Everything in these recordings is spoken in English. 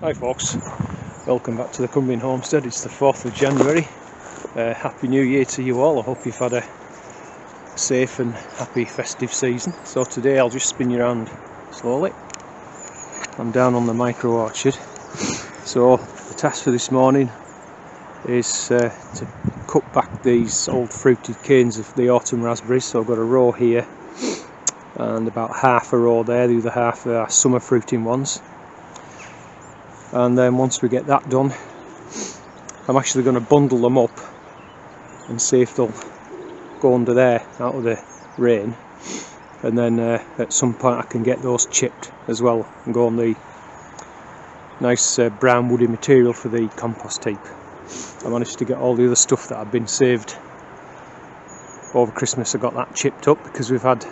Hi folks, welcome back to the Cumbria Homestead. It's the 4th of January. Happy New Year to you all. I hope you've had a safe and happy festive season. So today I'll just spin you around slowly. I'm down on the micro orchard. So the task for this morning is to cut back these old fruited canes of the autumn raspberries. So I've got a row here and about half a row there. The other half are summer fruiting ones. And then once we get that done, I'm actually going to bundle them up and see if they'll go under there out of the rain, and then at some point I can get those chipped as well and go on the nice brown woody material for the compost heap. I managed to get all the other stuff that had been saved over Christmas. I got that chipped up because we've had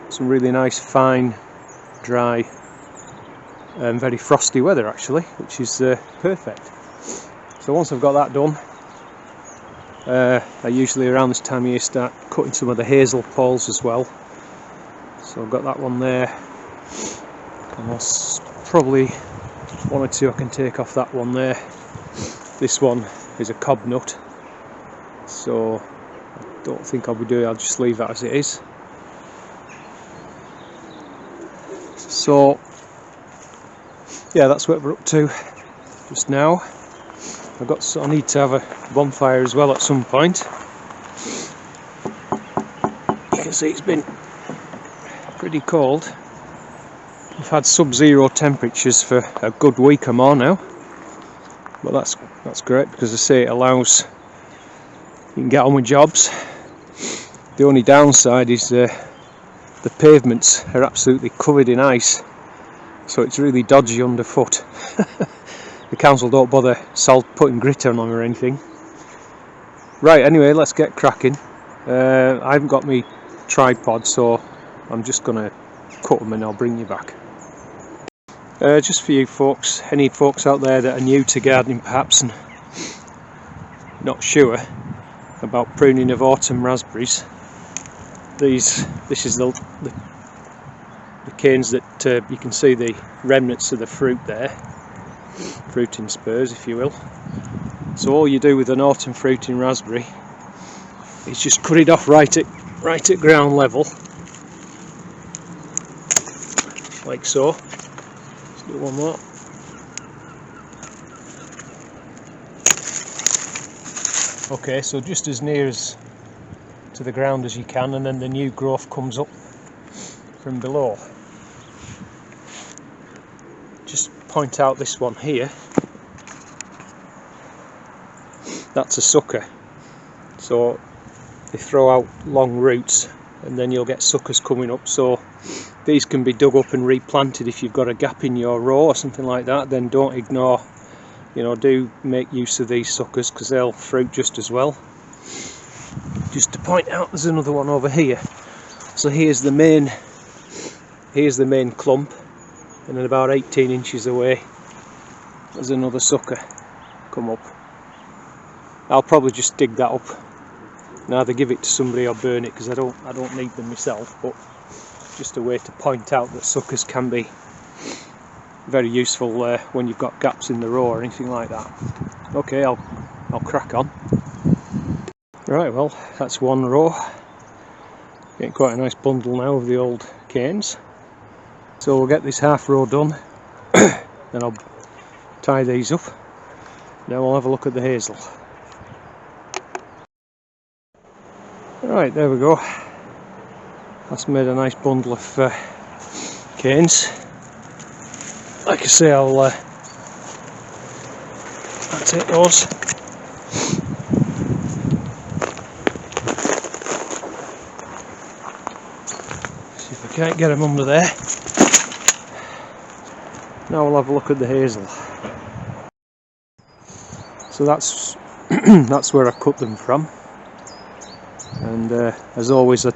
some really nice fine dry and very frosty weather actually, which is perfect. So once I've got that done, I usually around this time of year start cutting some of the hazel poles as well. So I've got that one there, and there's probably one or two I can take off that one there. This one is a cob nut, so I don't think I'll be doing it. I'll just leave that as it is. So yeah, that's what we're up to just now. I need to have a bonfire as well at some point. You can see it's been pretty cold. We've had sub-zero temperatures for a good week or more now, but that's great because I say it allows you can get on with jobs. The only downside is the pavements are absolutely covered in ice. So it's really dodgy underfoot. The council don't bother putting grit on them or anything. Right, anyway, let's get cracking. I haven't got my tripod, so I'm just going to cut them and I'll bring you back. Just for you folks, any folks out there that are new to gardening perhaps and not sure about pruning of autumn raspberries, this is the canes that you can see the remnants of the fruit there, fruiting spurs if you will. So all you do with an autumn fruiting raspberry is just cut it off right at ground level, like so. Let's do one more. Okay, so just as near as to the ground as you can, and then the new growth comes up from below. Just point out this one here, that's a sucker, so they throw out long roots and then you'll get suckers coming up. So these can be dug up and replanted if you've got a gap in your row or something like that. Then don't ignore, do make use of these suckers because they'll fruit just as well. Just to point out, there's another one over here. So here's the main clump, and then about 18 inches away there's another sucker come up. I'll probably just dig that up and either give it to somebody or burn it because I don't need them myself, but just a way to point out that suckers can be very useful when you've got gaps in the row or anything like that. Okay, I'll crack on. Right, well, that's one row. Getting quite a nice bundle now of the old canes. So we'll get this half row done, then I'll tie these up. Now we'll have a look at the hazel. Right, there we go. That's made a nice bundle of canes. Like I say, I'll take those. See if I can't get them under there. Now we'll have a look at the hazel. So that's where I cut them from, and as always,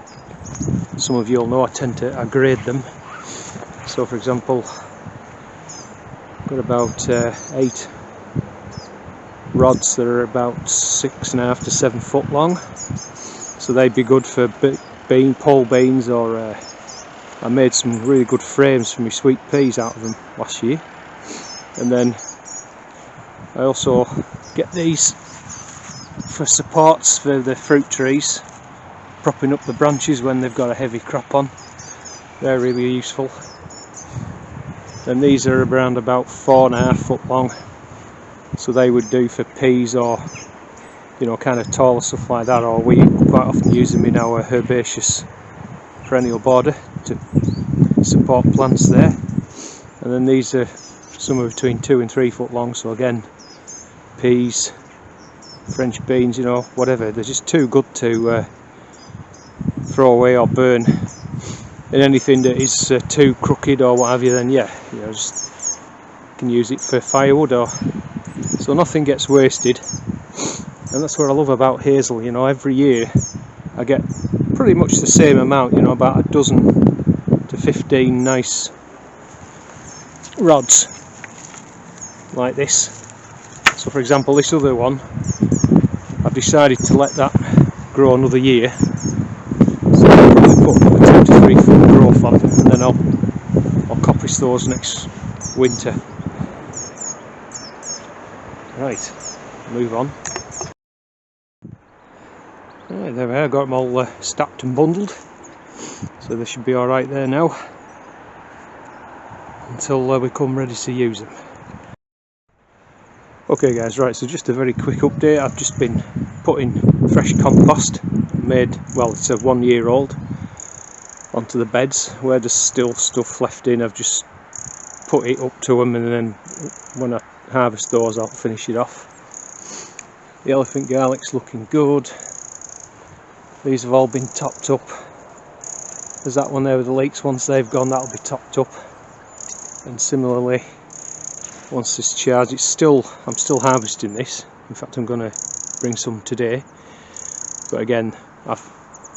some of you'll know I tend to grade them. So for example, I've got about 8 rods that are about 6.5 to 7 foot long, so they'd be good for pole beans, or I made some really good frames for my sweet peas out of them last year. And then I also get these for supports for the fruit trees, propping up the branches when they've got a heavy crop on. They're really useful. And these are around about 4.5 foot long, so they would do for peas or, you know, kind of taller stuff like that, or we quite often use them in our herbaceous perennial border to support plants there. And then these are somewhere between 2 and 3 foot long, so again, peas, French beans, you know, whatever. They're just too good to throw away or burn. And anything that is too crooked or what have you, then yeah, you know, just can use it for firewood, or so nothing gets wasted. And that's what I love about hazel. You know, every year I get pretty much the same amount, you know, about 12 to 15 nice rods like this. So for example, this other one, I've decided to let that grow another year. So I'll probably put a 2 to 3 foot growth on, and then I'll coppice those next winter. Right, move on. Right, there we are, got them all stacked and bundled, so they should be alright there now until we come ready to use them. Okay guys, right, so just a very quick update. I've just been putting fresh compost, made, well, it's a 1 year old, onto the beds where there's still stuff left in. I've just put it up to them, and then when I harvest those I'll finish it off. The elephant garlic's looking good. These have all been topped up. There's that one there with the leeks. Once they've gone, that'll be topped up. And similarly, once this charged, I'm still harvesting this. In fact, I'm going to bring some today. But again, I've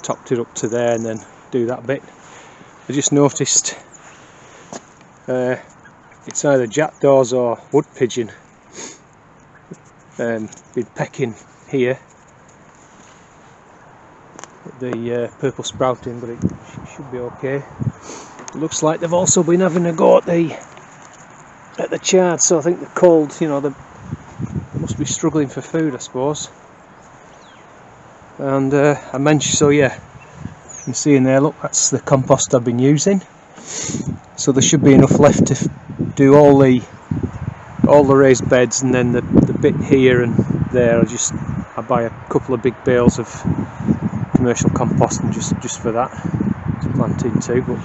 topped it up to there and then do that bit. I just noticed it's either jackdaws or wood pigeon been pecking here. The purple sprouting, but it should be okay. It looks like they've also been having a go at the chard, so I think they're cold, you know, they must be struggling for food, I suppose. And I mentioned, so yeah, you can see in there, look, that's the compost I've been using. So there should be enough left to do all the raised beds, and then the bit here and there, I buy a couple of big bales of commercial composting just for that to plant into. But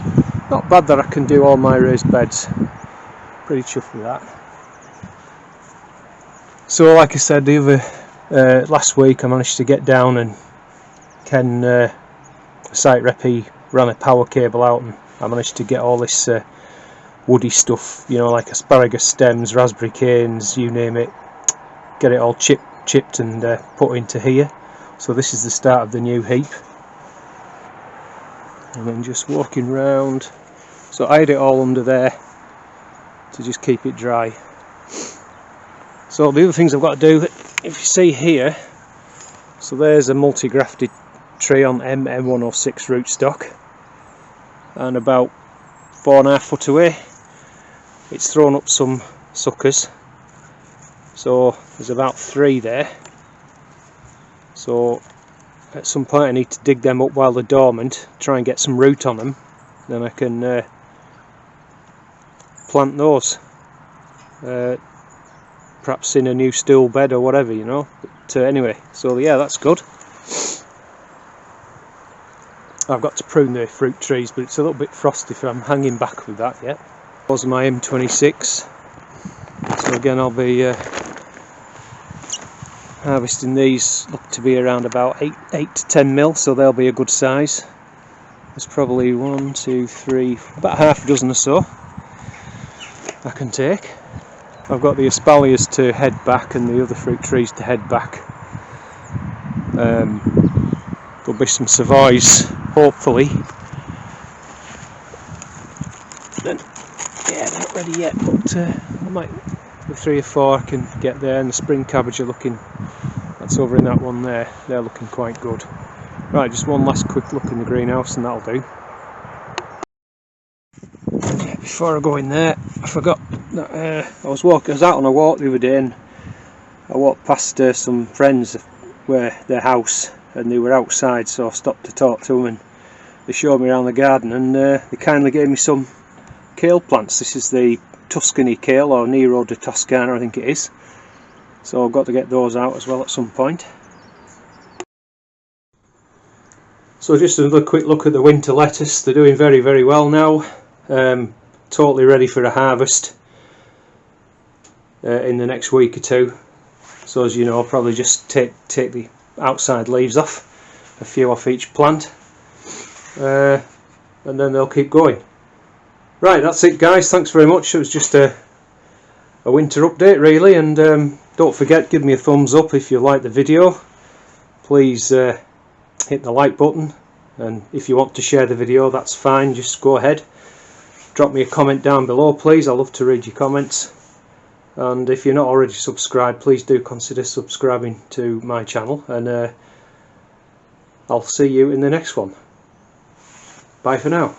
not bad that I can do all my raised beds. Pretty chuffed with that. So like I said, the other last week I managed to get down, and Ken, site rep, he ran a power cable out, and I managed to get all this woody stuff, you know, like asparagus stems, raspberry canes, you name it, get it all chipped and put into here. So this is the start of the new heap. And then just walking round, so I had it all under there to just keep it dry. So the other things I've got to do, if you see here, so there's a multi-grafted tree on M106 rootstock, and about 4.5 foot away it's thrown up some suckers, so there's about 3 there. So at some point I need to dig them up while they're dormant, try and get some root on them, then I can plant those, perhaps in a new stool bed or whatever, you know. But anyway, so yeah, that's good. I've got to prune the fruit trees, but it's a little bit frosty, so I'm hanging back with that yet. Those are my M26, so again I'll be harvesting these. Look to be around about 8 to 10 mil, so they'll be a good size. There's probably 1, 2, 3, about half a dozen or so I can take. I've got the espaliers to head back and the other fruit trees to head back. There'll be some savoys, hopefully. Then, yeah, they're not ready yet, but I might, with 3 or 4 I can get there. And the spring cabbage are looking, that's over in that one there, they're looking quite good. Right, just one last quick look in the greenhouse and that'll do. Before I go in there, I forgot I was out on a walk the other day, and I walked past some friends where their house, and they were outside, so I stopped to talk to them, and they showed me around the garden, and they kindly gave me some kale plants. This is the Tuscany kale, or Nero de Toscana I think it is, so I've got to get those out as well at some point. So just another quick look at the winter lettuce. They're doing very, very well now, totally ready for a harvest in the next week or two. So as you know, I'll probably just take the outside leaves off, a few off each plant, and then they'll keep going. Right, that's it guys, thanks very much. It was just a winter update really, and don't forget, give me a thumbs up if you like the video. Please hit the like button, and if you want to share the video, that's fine, just go ahead. Drop me a comment down below please, I love to read your comments. And if you're not already subscribed, please do consider subscribing to my channel, and I'll see you in the next one. Bye for now.